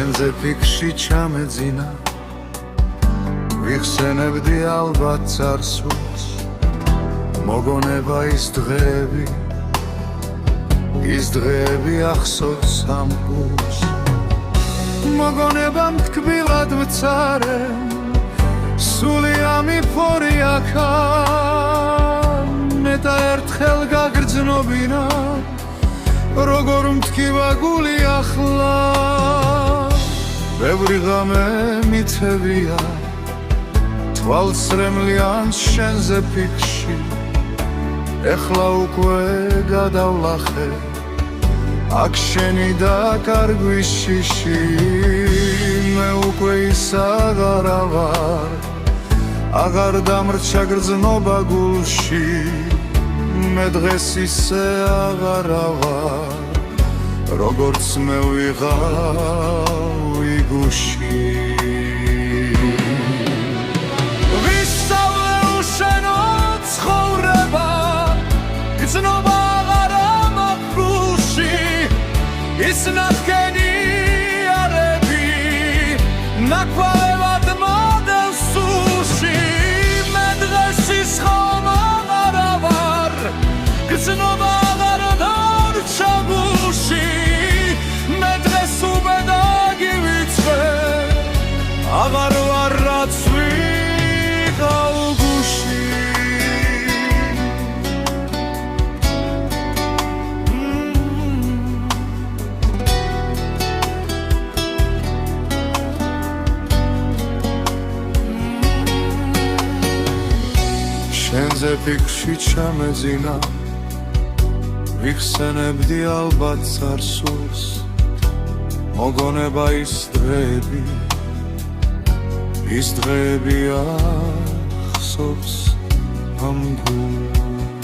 შენზე ფიქში ჩამეძინა ვიხსენებდი ალბათ წარსულს მოგონება ის დღეები ახსოვს ამ გულს მოგონებამ თკბილად მცარე სული ამიფორი აქა მე და ერთხელ გაგრძნობინა როგორ მткиვა გული ახლა ბევრი ღამე მithევია თვალსრემლიან შენზე ფიქში ეხლა უკვე გადავლახე აქ შენი და კარგვის შიში მე უკვე ის აღარ დამრჩა გრძნობა გულში მე დღეს ისე აღარავარ როგორც მე ვიღავი გუში ვისწავლე უშენო ცხოვრება გრძნობა აღარა მაქვს ის ნახკენი არები ნაკვალევად მოდელს სულში მე დღეს ის ხომ აღარავარ გრძნობა აღარ დარჩა გულში მე დღეს უბედაგი ვიცვე აღარ ვარ რაც ვიყავ გუში შენზე ფიქში ჩამეძინა ვიხსენებდი ალბათ წარსულს მოგონება ის დღეები ახსოვს ამ გულს